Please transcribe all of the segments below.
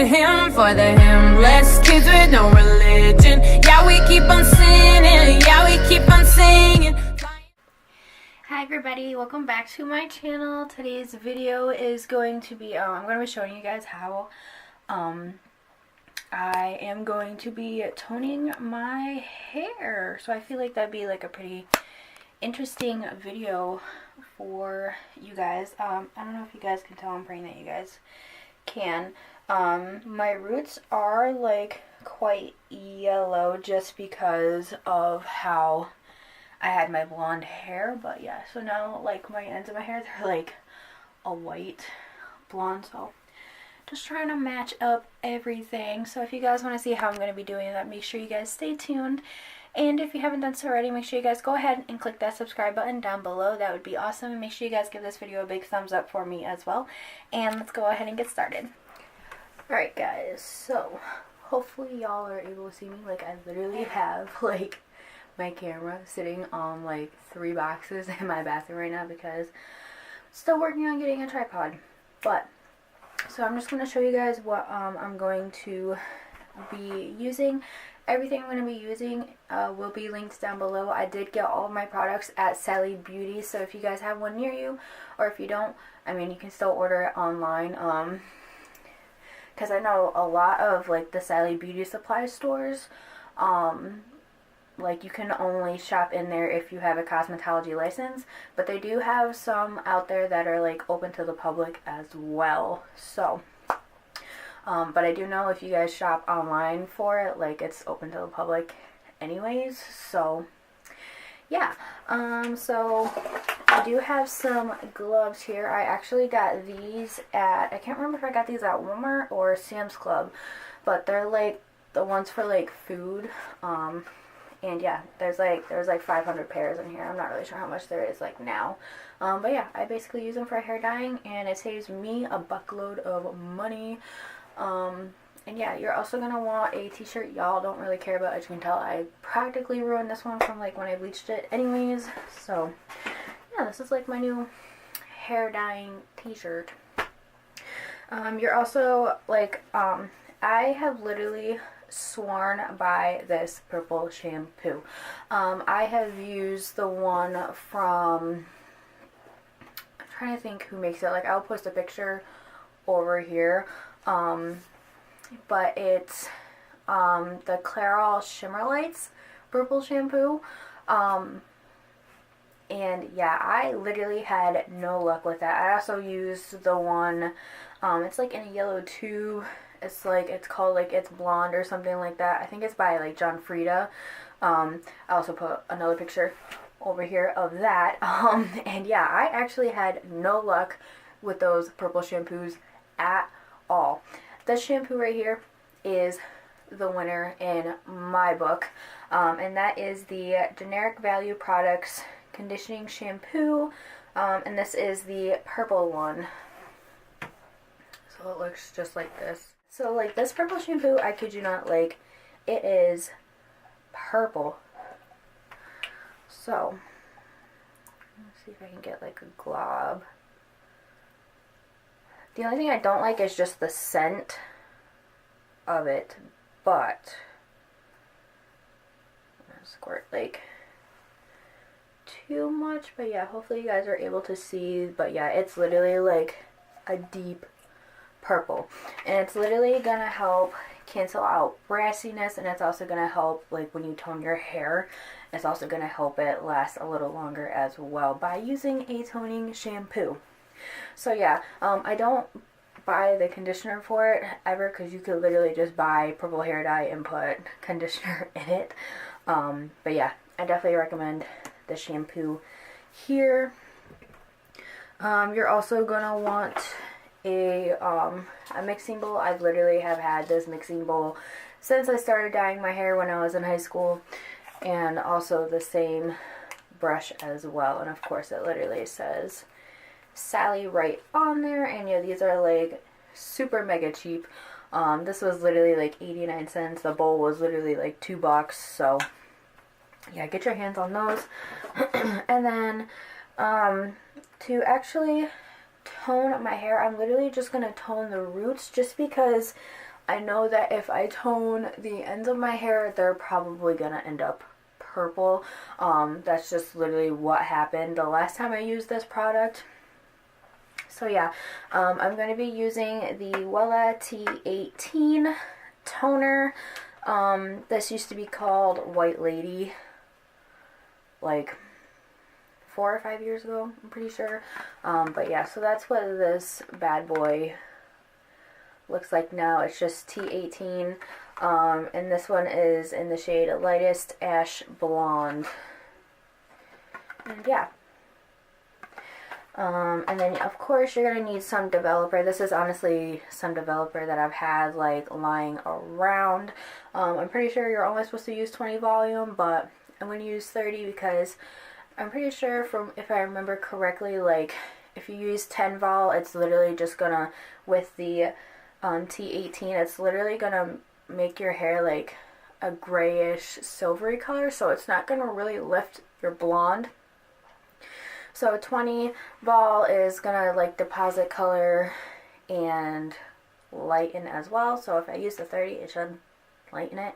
for the hymnless kids with no religion. Yeah, we keep on singing, yeah, we keep on singing. Hi everybody, welcome back to my channel. Today's video is going to be, I'm going to be showing you guys how I am going to be toning my hair. So I feel like that'd be like a pretty interesting video for you guys. I don't know if you guys can tell, I'm praying that you guys can. My roots are like quite yellow just because of how I had my blonde hair, but yeah, so now like my ends of my hair, they're like a white blonde, so just trying to match up everything. So if you guys want to see how I'm going to be doing that, make sure you guys stay tuned. And if you haven't done so already, make sure you guys go ahead and click that subscribe button down below. That would be awesome. And make sure you guys give this video a big thumbs up for me as well. And let's go ahead and get started. Alright guys, so hopefully y'all are able to see me. Like, I literally have like my camera sitting on like 3 boxes in my bathroom right now because I'm still working on getting a tripod. But so I'm just going to show you guys what I'm going to be using. Everything I'm going to be using will be linked down below. I did get all of my products at Sally Beauty, so if you guys have one near you, or if you don't, I mean, you can still order it online. Because I know a lot of like the Sally Beauty supply stores, like you can only shop in there if you have a cosmetology license, but they do have some out there that are like open to the public as well. So but I do know if you guys shop online for it, like it's open to the public anyways. So yeah, so I do have some gloves here. I actually got these at, I can't remember if I got these at Walmart or Sam's Club, but they're like the ones for like food. And yeah, there's like 500 pairs in here. I'm not really sure how much there is like now. But yeah, I basically use them for hair dyeing, and it saves me a buckload of money. And yeah, you're also going to want a t-shirt. Y'all don't really care about, as you can tell, I practically ruined this one from like when I bleached it anyways. So yeah, this is like my new hair dyeing t-shirt. You're also like, I have literally sworn by this purple shampoo. I have used the one from, I'm trying to think who makes it. Like, I'll post a picture over here. But it's the Clairol Shimmer Lights purple shampoo. And yeah, I literally had no luck with that. I also used the one, it's like in a yellow tube. It's like, it's called like It's Blonde or something like that. I think it's by like John Frieda. I also put another picture over here of that. And yeah, I actually had no luck with those purple shampoos at all. This shampoo right here is the winner in my book. And that is the Generic Value Products Conditioning Shampoo. And this is the purple one. So it looks just like this. So like this purple shampoo, I kid you not, like it is purple. So let's see if I can get like a glob. The only thing I don't like is just the scent of it, but I'm gonna squirt like too much, but yeah, hopefully you guys are able to see. But yeah, it's literally like a deep purple, and it's literally gonna help cancel out brassiness, and it's also gonna help like when you tone your hair. It's also gonna help it last a little longer as well by using a toning shampoo. So yeah, I don't buy the conditioner for it ever, because you could literally just buy purple hair dye and put conditioner in it. But yeah, I definitely recommend the shampoo here. You're also gonna want a mixing bowl. I literally have had this mixing bowl since I started dyeing my hair when I was in high school, and also the same brush as well. And of course it literally says Sally right on there, and yeah, these are like super mega cheap. This was literally like 89 cents. The bowl was literally like $2, so yeah, get your hands on those. And then to actually tone my hair, I'm literally just going to tone the roots, just because I know that if I tone the ends of my hair, they're probably gonna end up purple. That's just literally what happened the last time I used this product. So yeah, I'm going to be using the Wella T18 toner. This used to be called White Lady like 4 or 5 years ago, I'm pretty sure. But yeah, so that's what this bad boy looks like now. It's just T18. And this one is in the shade Lightest Ash Blonde. And yeah. And then of course you're going to need some developer. This is honestly some developer that I've had like lying around. I'm pretty sure you're only supposed to use 20 volume, but I'm going to use 30 because I'm pretty sure, from if I remember correctly, like if you use 10 vol, it's literally just gonna, with the T18, it's literally gonna make your hair like a grayish silvery color, so it's not gonna really lift your blonde. So 20 vol is gonna like deposit color and lighten as well. So if I use the 30, it should lighten it.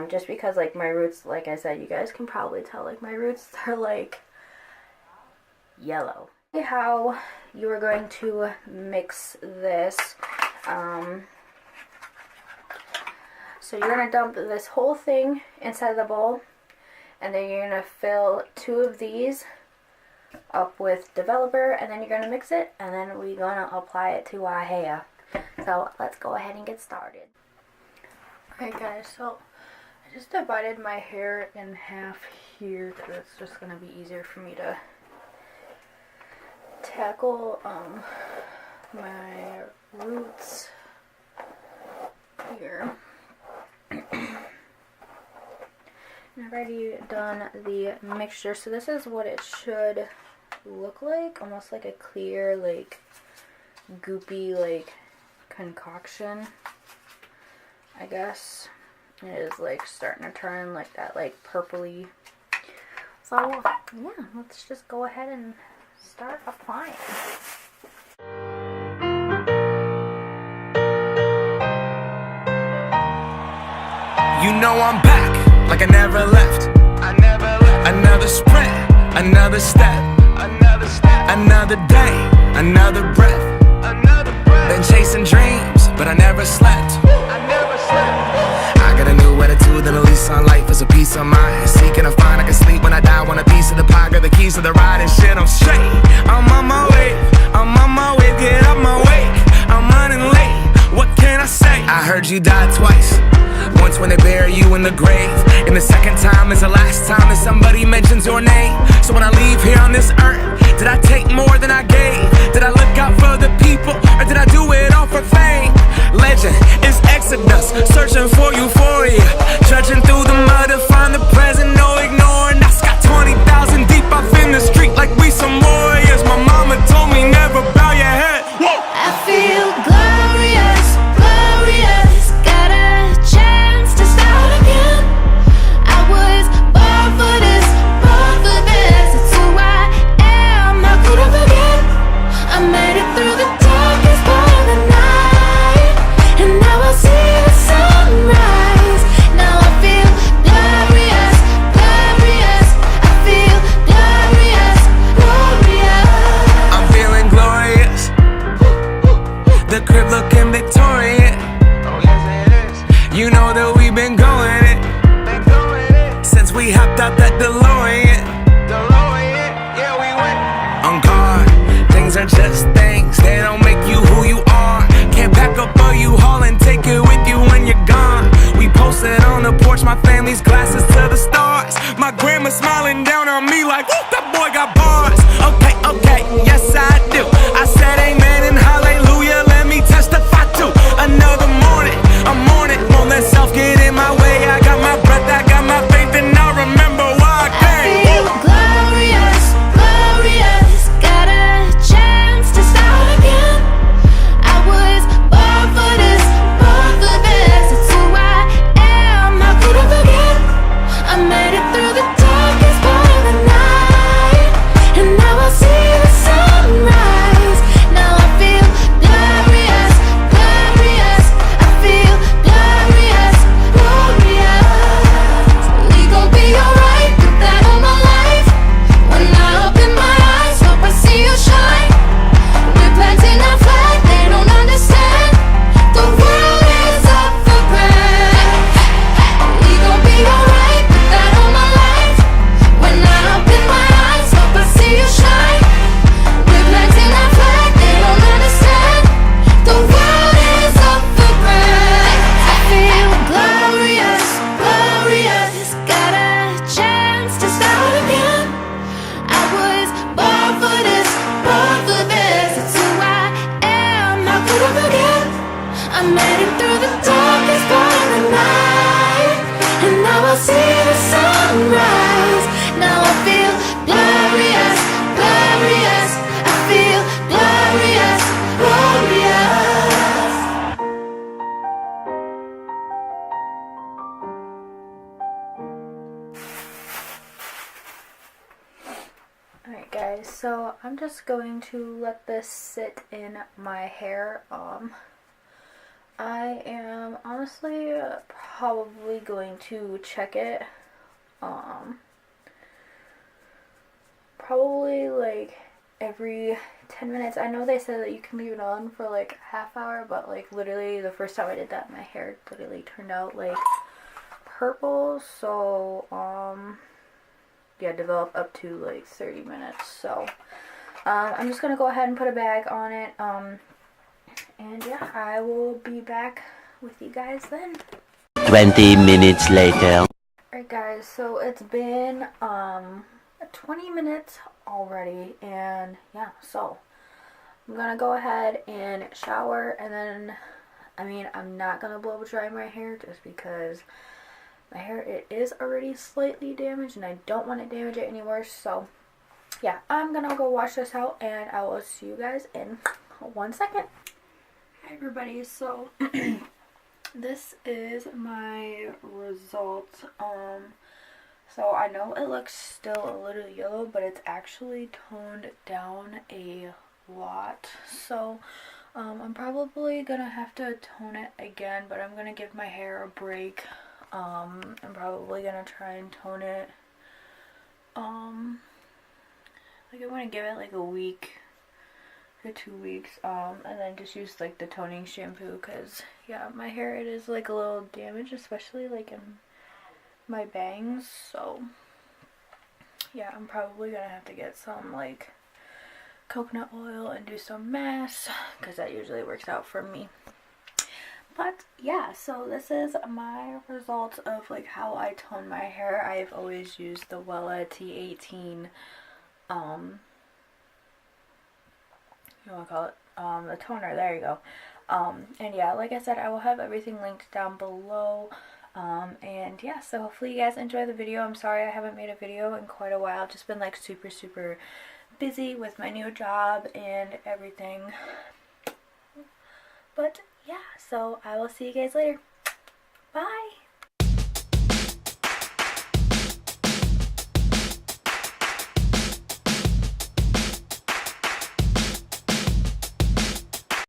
Just because like my roots, like I said, you guys can probably tell, like my roots are like yellow. How you are going to mix this. So you're going to dump this whole thing inside the bowl, and then you're going to fill 2 of these up with developer, and then you're going to mix it, and then we're going to apply it to our hair. So let's go ahead and get started. Alright guys, so I just divided my hair in half here because it's just going to be easier for me to tackle my roots here. I've already done the mixture, so this is what it should look like, almost like a clear, like goopy, like concoction, I guess. It is like starting to turn like that, like purpley. So yeah, let's just go ahead and start applying. You know I'm back, like I never left. Another sprint, another step, another day, another breath. Been chasing dreams, but I never slept. I got a new attitude and a lease on life is a peace of mind. Seeking to find I can sleep when I die. Want a piece of the pie, got the keys to the ride and shit. I'm straight. I'm on my way. Get up my way. I'm running late. What can I say? I heard you died twice. Once when they bury you in the grave, and the second time is the last time that somebody mentions your name. So when I leave here on this earth, did I take more than I gave? Did I look out for the people, or did I do it all for fame? Legend is Exodus, searching for euphoria, trudging through the mud to find the present, no ignoring. I got 20,000 deep off in the street like we some warriors. My mama told me never bow your head. Whoa. I feel glorious, glorious. Got a chance to start again. I was born for this, born for this. It's who I am, how could I forget? I made it through the darkest part of the night, and now I see the sunrise. Now I feel glorious, glorious. I feel glorious, glorious. I'm feeling glorious. The crib looking victorious. Oh yes it is. You know that we've been going it since we hopped out that DeLorean. Yeah, we went on guard. Things are just things, they don't make you who you are. Can't pack up a U-Haul and take it with you when you're gone. We posted on the porch, my family's glasses to the stars. My grandma smiling down on me like, whoop, that boy got bars. Okay, yes I do. I said amen and hallelujah, let me testify to another morning. I'm on it, won't let self get in my way. I got my breath, I got my faith, and I remember why I came. I feel glorious, glorious. Got a chance to start again. I was born for this, born for this. It's who I am, how could I forget? I made it through the darkest part of the night, through the darkest part of the night, and now I see the sunrise. Now I feel glorious, glorious. I feel glorious, glorious. Alright guys, so I'm just going to let this sit in my hair. I am honestly probably going to check it, probably like every 10 minutes. I know they said that you can leave it on for like a half hour, but like literally the first time I did that, my hair literally turned out like purple, so yeah, develop up to like 30 minutes. So I'm just gonna go ahead and put a bag on it, and yeah, I will be back with you guys then. 20 minutes later. Alright guys, so it's been 20 minutes already, and yeah, so I'm gonna go ahead and shower, and then I'm not gonna blow dry my hair just because my hair, it is already slightly damaged and I don't want to damage it any worse. So yeah, I'm gonna go wash this out, and I will see you guys in 1 second. Hi everybody, so this is my result. So I know it looks still a little yellow, but it's actually toned down a lot. So I'm probably gonna have to tone it again, but I'm gonna give my hair a break. I'm probably gonna try and tone it, like I want to give it like a week to 2 weeks, and then just use like the toning shampoo, because yeah, my hair, it is like a little damaged, especially like in my bangs. So yeah, I'm probably gonna have to get some like coconut oil and do some masks, because that usually works out for me. But yeah, so this is my results of like how I tone my hair. I've always used the Wella T18, you want to call it, the toner, there you go. And yeah, like I said, I will have everything linked down below. And yeah, so hopefully you guys enjoy the video. I'm sorry I haven't made a video in quite a while. I've just been like super busy with my new job and everything. But yeah, so I will see you guys later.